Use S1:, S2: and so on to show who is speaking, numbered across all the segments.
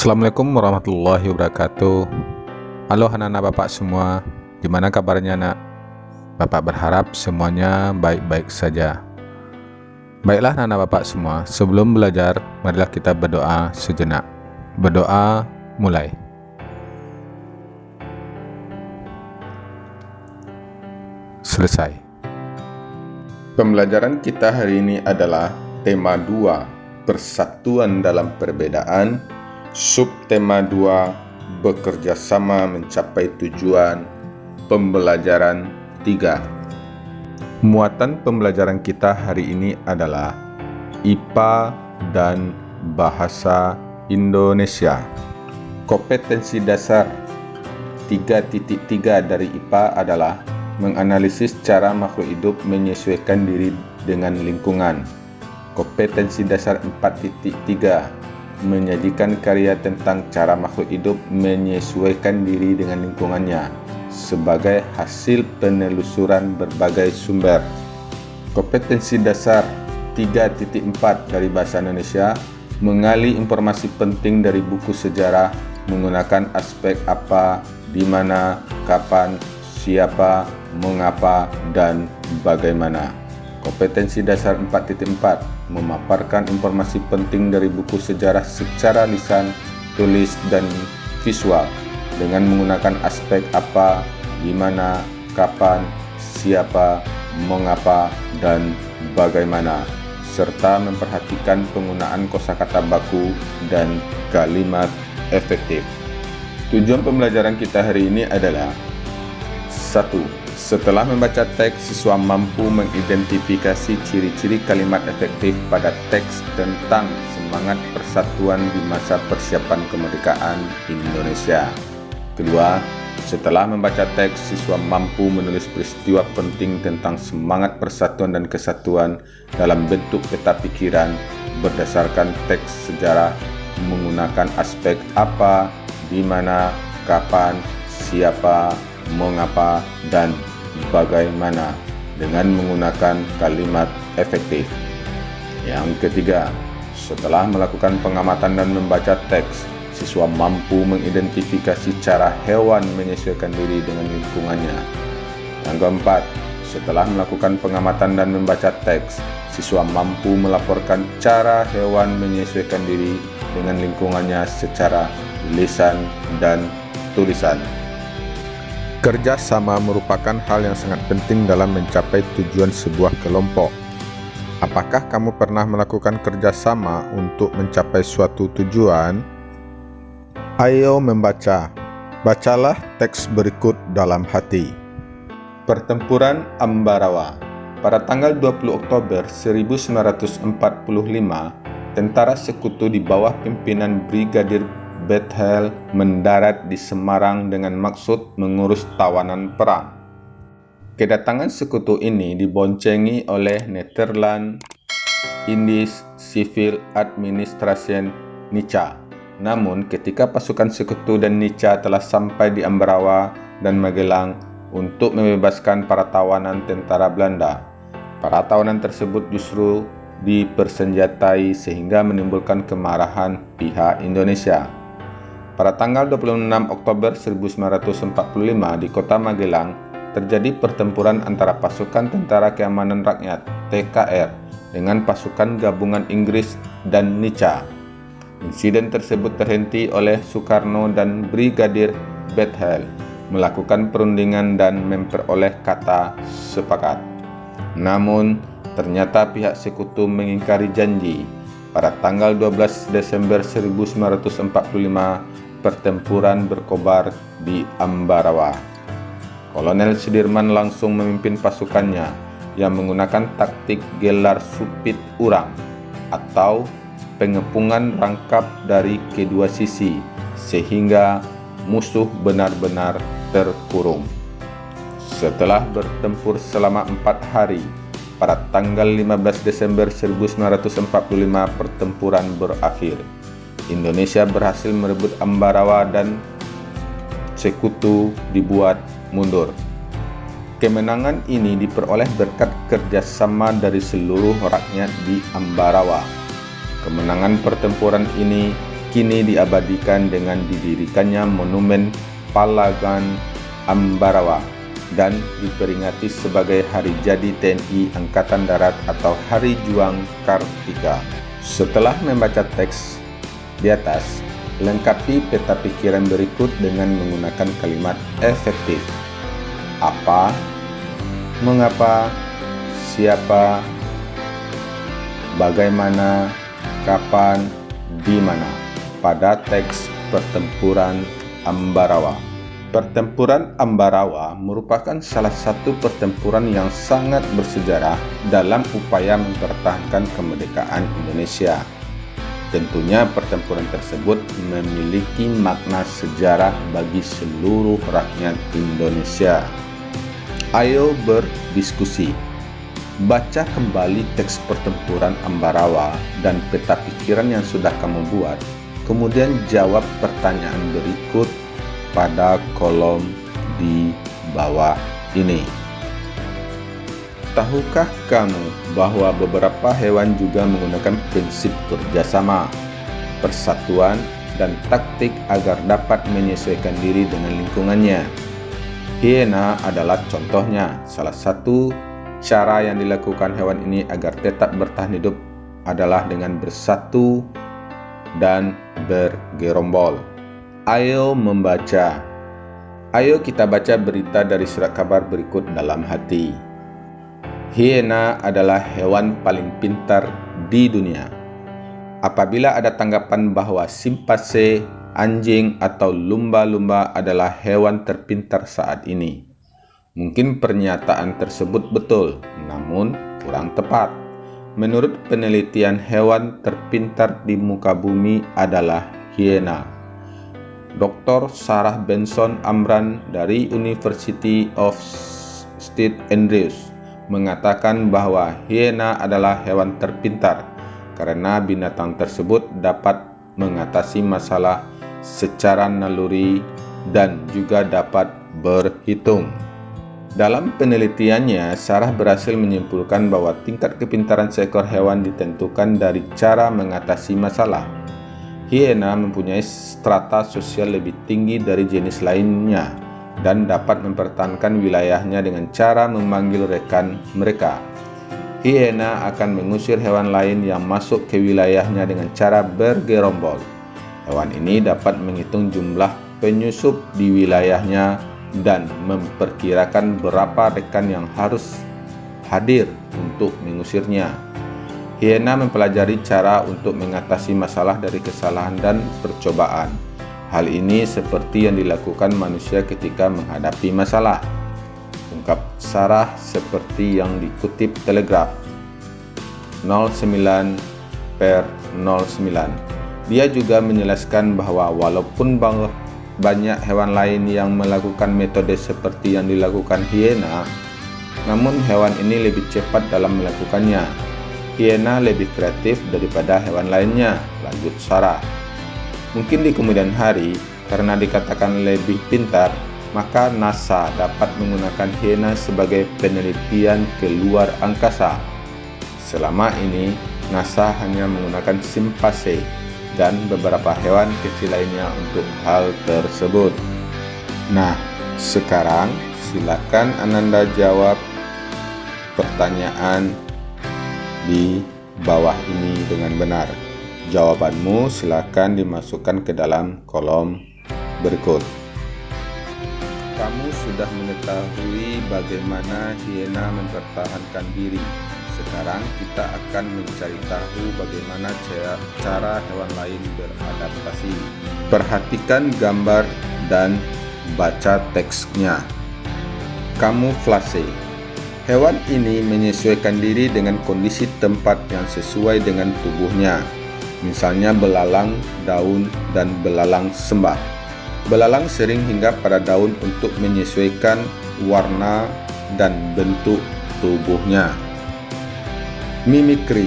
S1: Assalamualaikum warahmatullahi wabarakatuh. Halo anak-anak bapak semua, gimana kabarnya nak? Bapak berharap semuanya baik-baik saja. Baiklah anak-anak bapak semua, sebelum belajar marilah kita berdoa sejenak. Berdoa mulai. Selesai. Pembelajaran kita hari ini adalah tema 2, persatuan dalam perbedaan. Subtema 2, bekerja sama mencapai tujuan. Pembelajaran 3. Muatan pembelajaran kita hari ini adalah IPA dan Bahasa Indonesia. Kompetensi dasar 3.3 dari IPA adalah menganalisis cara makhluk hidup menyesuaikan diri dengan lingkungan. Kompetensi dasar 4.3 menyajikan karya tentang cara makhluk hidup menyesuaikan diri dengan lingkungannya sebagai hasil penelusuran berbagai sumber. Kompetensi dasar 3.4 dari Bahasa Indonesia mengali informasi penting dari buku sejarah menggunakan aspek apa, di mana, kapan, siapa, mengapa, dan bagaimana. Kompetensi dasar 4.4 memaparkan informasi penting dari buku sejarah secara lisan, tulis, dan visual dengan menggunakan aspek apa, di mana, kapan, siapa, mengapa, dan bagaimana, serta memperhatikan penggunaan kosakata baku dan kalimat efektif. Tujuan pembelajaran kita hari ini adalah 1. Setelah membaca teks, siswa mampu mengidentifikasi ciri-ciri kalimat efektif pada teks tentang semangat persatuan di masa persiapan kemerdekaan Indonesia. Kedua, setelah membaca teks, siswa mampu menulis peristiwa penting tentang semangat persatuan dan kesatuan dalam bentuk peta pikiran berdasarkan teks sejarah menggunakan aspek apa, di mana, kapan, siapa, mengapa, dan bagaimana dengan menggunakan kalimat efektif. Yang ketiga, setelah melakukan pengamatan dan membaca teks, siswa mampu mengidentifikasi cara hewan menyesuaikan diri dengan lingkungannya. Yang keempat, setelah melakukan pengamatan dan membaca teks, siswa mampu melaporkan cara hewan menyesuaikan diri dengan lingkungannya secara lisan dan tulisan. Kerja sama merupakan hal yang sangat penting dalam mencapai tujuan sebuah kelompok. Apakah kamu pernah melakukan kerja sama untuk mencapai suatu tujuan? Ayo membaca. Bacalah teks berikut dalam hati. Pertempuran Ambarawa. Pada tanggal 20 Oktober 1945, tentara sekutu di bawah pimpinan Brigadir Bethel mendarat di Semarang dengan maksud mengurus tawanan perang. Kedatangan sekutu ini diboncengi oleh Netherlands Indies Civil Administration (NICA). Namun, ketika pasukan sekutu dan NICA telah sampai di Ambarawa dan Magelang untuk membebaskan para tawanan tentara Belanda, para tawanan tersebut justru dipersenjatai sehingga menimbulkan kemarahan pihak Indonesia. Pada tanggal 26 Oktober 1945 di kota Magelang, terjadi pertempuran antara pasukan Tentara Keamanan Rakyat (TKR) dengan pasukan gabungan Inggris dan NICA. Insiden tersebut terhenti oleh Soekarno dan Brigadir Bethel melakukan perundingan dan memperoleh kata sepakat. Namun, ternyata pihak sekutu mengingkari janji. Pada tanggal 12 Desember 1945, pertempuran berkobar di Ambarawa. Kolonel Sudirman langsung memimpin pasukannya yang menggunakan taktik gelar supit urang atau pengepungan rangkap dari kedua sisi sehingga musuh benar-benar terkurung. Setelah bertempur selama 4 hari, pada tanggal 15 Desember 1945 pertempuran berakhir. Indonesia berhasil merebut Ambarawa dan sekutu dibuat mundur. Kemenangan ini diperoleh berkat kerjasama dari seluruh rakyat di Ambarawa. Kemenangan pertempuran ini kini diabadikan dengan didirikannya Monumen Pahlawan Ambarawa dan diperingati sebagai Hari Jadi TNI Angkatan Darat atau Hari Juang Kartika. Setelah membaca teks di atas, lengkapi peta pikiran berikut dengan menggunakan kalimat efektif. Apa, mengapa, siapa, bagaimana, kapan, di mana pada teks pertempuran Ambarawa. Pertempuran Ambarawa merupakan salah satu pertempuran yang sangat bersejarah dalam upaya mempertahankan kemerdekaan Indonesia. Tentunya pertempuran tersebut memiliki makna sejarah bagi seluruh rakyat Indonesia. Ayo berdiskusi. Baca kembali teks pertempuran Ambarawa dan peta pikiran yang sudah kamu buat. Kemudian jawab pertanyaan berikut pada kolom di bawah ini. Tahukah kamu bahwa beberapa hewan juga menggunakan prinsip kerjasama, persatuan, dan taktik agar dapat menyesuaikan diri dengan lingkungannya? Hiena adalah contohnya. Salah satu cara yang dilakukan hewan ini agar tetap bertahan hidup adalah dengan bersatu dan bergerombol. Ayo membaca. Ayo kita baca berita dari surat kabar berikut dalam hati. Hiena adalah hewan paling pintar di dunia. Apabila ada tanggapan bahwa simpase, anjing, atau lumba-lumba adalah hewan terpintar saat ini, mungkin pernyataan tersebut betul, namun kurang tepat. Menurut penelitian, hewan terpintar di muka bumi adalah hiena. Dr. Sarah Benson Amran dari University of St. Andrews mengatakan bahwa hiena adalah hewan terpintar karena binatang tersebut dapat mengatasi masalah secara naluri dan juga dapat berhitung. Dalam penelitiannya, Sarah berhasil menyimpulkan bahwa tingkat kepintaran seekor hewan ditentukan dari cara mengatasi masalah. Hiena mempunyai strata sosial lebih tinggi dari jenis lainnya dan dapat mempertahankan wilayahnya dengan cara memanggil rekan mereka. Hiena akan mengusir hewan lain yang masuk ke wilayahnya dengan cara bergerombol. Hewan ini dapat menghitung jumlah penyusup di wilayahnya dan memperkirakan berapa rekan yang harus hadir untuk mengusirnya. Hiena mempelajari cara untuk mengatasi masalah dari kesalahan dan percobaan. Hal ini seperti yang dilakukan manusia ketika menghadapi masalah. Ungkap Sarah seperti yang dikutip Telegraph 09/09. Dia juga menjelaskan bahwa walaupun banyak hewan lain yang melakukan metode seperti yang dilakukan hiena, namun hewan ini lebih cepat dalam melakukannya. Hiena lebih kreatif daripada hewan lainnya, lanjut Sarah. Mungkin di kemudian hari, karena dikatakan lebih pintar, maka NASA dapat menggunakan hiena sebagai penelitian ke luar angkasa. Selama ini, NASA hanya menggunakan simpase dan beberapa hewan kecil lainnya untuk hal tersebut. Nah, sekarang silakan Ananda jawab pertanyaan di bawah ini dengan benar. Jawabanmu silakan dimasukkan ke dalam kolom berikut. Kamu sudah mengetahui bagaimana hiena mempertahankan diri. Sekarang kita akan mencari tahu bagaimana cara hewan lain beradaptasi. Perhatikan gambar dan baca teksnya. Kamuflase. Hewan ini menyesuaikan diri dengan kondisi tempat yang sesuai dengan tubuhnya. Misalnya belalang, daun, dan belalang sembah. Belalang sering hinggap pada daun untuk menyesuaikan warna dan bentuk tubuhnya. Mimikri.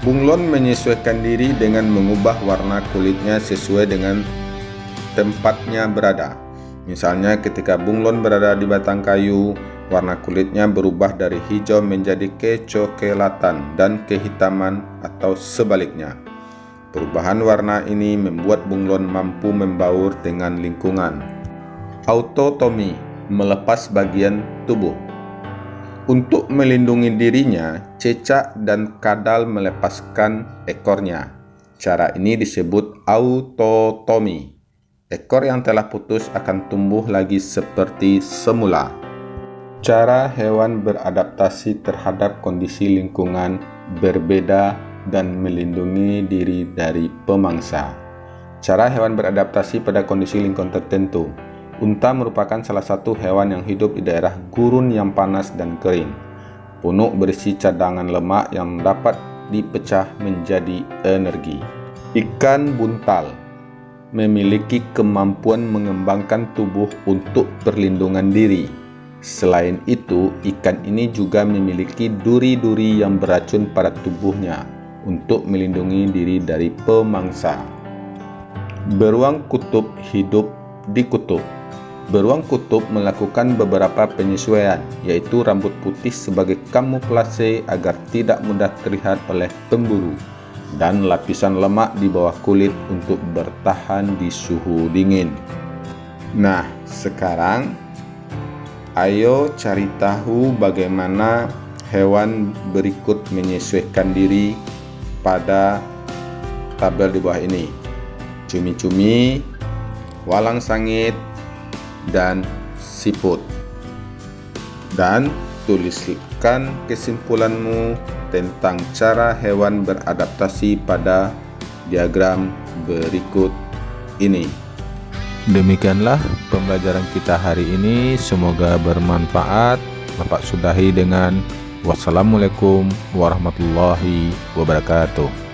S1: Bunglon menyesuaikan diri dengan mengubah warna kulitnya sesuai dengan tempatnya berada. Misalnya ketika bunglon berada di batang kayu, warna kulitnya berubah dari hijau menjadi kecoklatan dan kehitaman atau sebaliknya. Perubahan warna ini membuat bunglon mampu membaur dengan lingkungan. Autotomi, melepas bagian tubuh. Untuk melindungi dirinya, cecak dan kadal melepaskan ekornya. Cara ini disebut autotomi. Ekor yang telah putus akan tumbuh lagi seperti semula. Cara hewan beradaptasi terhadap kondisi lingkungan berbeda dan melindungi diri dari pemangsa. Cara hewan beradaptasi pada kondisi lingkungan tertentu. Unta merupakan salah satu hewan yang hidup di daerah gurun yang panas dan kering. Punuk berisi cadangan lemak yang dapat dipecah menjadi energi. Ikan buntal memiliki kemampuan mengembangkan tubuh untuk perlindungan diri. Selain itu, ikan ini juga memiliki duri-duri yang beracun pada tubuhnya untuk melindungi diri dari pemangsa. Beruang kutub hidup di kutub. Beruang kutub melakukan beberapa penyesuaian, yaitu rambut putih sebagai kamuflase agar tidak mudah terlihat oleh pemburu, dan lapisan lemak di bawah kulit untuk bertahan di suhu dingin. Nah, sekarang ayo cari tahu bagaimana hewan berikut menyesuaikan diri pada tabel di bawah ini. Cumi-cumi, walang sangit, dan siput. Dan tuliskan kesimpulanmu tentang cara hewan beradaptasi pada diagram berikut ini. Demikianlah pembelajaran kita hari ini, semoga bermanfaat. Bapak sudahi dengan wassalamualaikum warahmatullahi wabarakatuh.